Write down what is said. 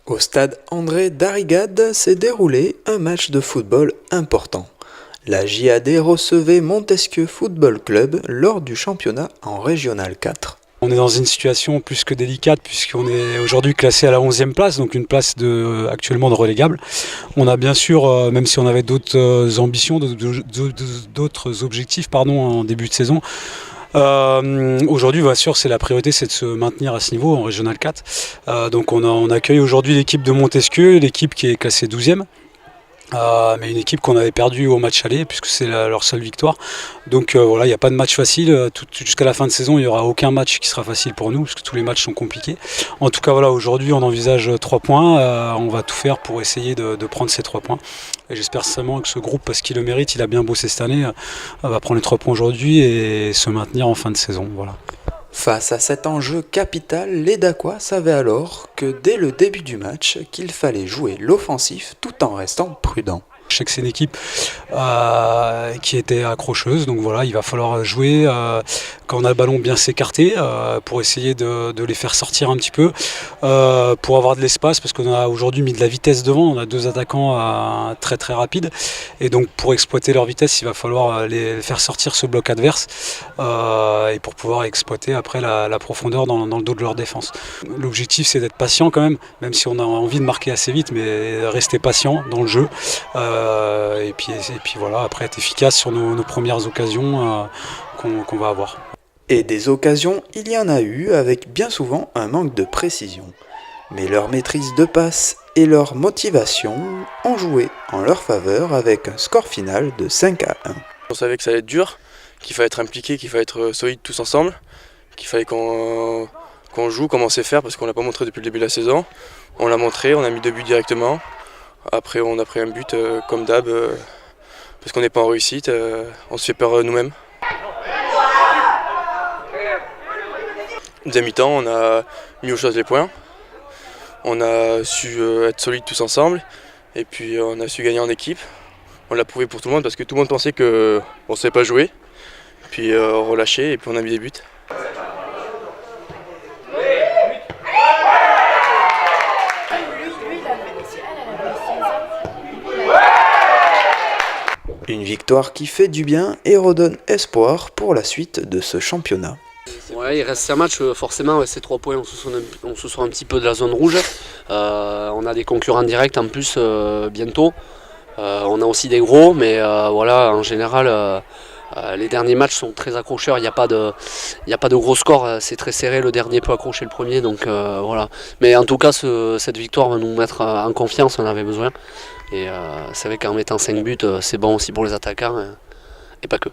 Au stade André Darrigade s'est déroulé un match de football important. La JAD recevait Montesquieu Football Club lors du championnat en Régional 4. On est dans une situation plus que délicate puisqu'on est aujourd'hui classé à la 11e place, donc une place actuellement de relégable. On a bien sûr, même si on avait d'autres ambitions, d'autres objectifs en début de saison, aujourd'hui, bien sûr, la priorité, c'est de se maintenir à ce niveau en Régional 4. Donc on accueille aujourd'hui l'équipe de Montesquieu, l'équipe qui est classée 12e. Mais une équipe qu'on avait perdue au match aller puisque c'est leur seule victoire. Donc voilà, il n'y a pas de match facile. Jusqu'à la fin de saison, il n'y aura aucun match qui sera facile pour nous, parce que tous les matchs sont compliqués. En tout cas, voilà, aujourd'hui, on envisage 3 points. On va tout faire pour essayer de prendre ces 3 points. Et j'espère sincèrement que ce groupe, parce qu'il le mérite, il a bien bossé cette année, va prendre les 3 points aujourd'hui et se maintenir en fin de saison. Voilà. Face à cet enjeu capital, les Dacois savaient alors que dès le début du match, qu'il fallait jouer l'offensif tout en restant prudent. Je sais que c'est une équipe qui était accrocheuse, donc voilà, il va falloir jouer quand on a le ballon bien s'écarter pour essayer de les faire sortir un petit peu, pour avoir de l'espace, parce qu'on a aujourd'hui mis de la vitesse devant, on a 2 attaquants très très rapides, et donc pour exploiter leur vitesse, il va falloir les faire sortir ce bloc adverse, et pour pouvoir exploiter après la profondeur dans le dos de leur défense. L'objectif, c'est d'être patient quand même si on a envie de marquer assez vite, mais rester patient dans le jeu. Et puis voilà, après être efficace sur nos premières occasions qu'on va avoir. Et des occasions, il y en a eu, avec bien souvent un manque de précision. Mais leur maîtrise de passe et leur motivation ont joué en leur faveur avec un score final de 5-1. On savait que ça allait être dur, qu'il fallait être impliqué, qu'il fallait être solide tous ensemble, qu'il fallait qu'on joue comme on sait faire, parce qu'on l'a pas montré depuis le début de la saison. On l'a montré, on a mis 2 buts directement. Après on a pris un but comme d'hab, parce qu'on n'est pas en réussite, on se fait peur nous-mêmes. Deuxième mi-temps, on a mis aux choses les points, on a su être solides tous ensemble, et puis on a su gagner en équipe. On l'a prouvé pour tout le monde, parce que tout le monde pensait qu'on ne savait pas jouer, puis relâché, et puis on a mis des buts. Une victoire qui fait du bien et redonne espoir pour la suite de ce championnat. Ouais, il reste un match, forcément, ces 3 points, on se sort un petit peu de la zone rouge. On a des concurrents directs en plus bientôt. On a aussi des gros, mais voilà, en général, les derniers matchs sont très accrocheurs. Il n'y a pas de gros score, c'est très serré. Le dernier peut accrocher le premier, donc voilà. Mais en tout cas, cette victoire va nous mettre en confiance, on avait besoin. Et c'est vrai qu'en mettant 5 buts, c'est bon aussi pour les attaquants, et pas que.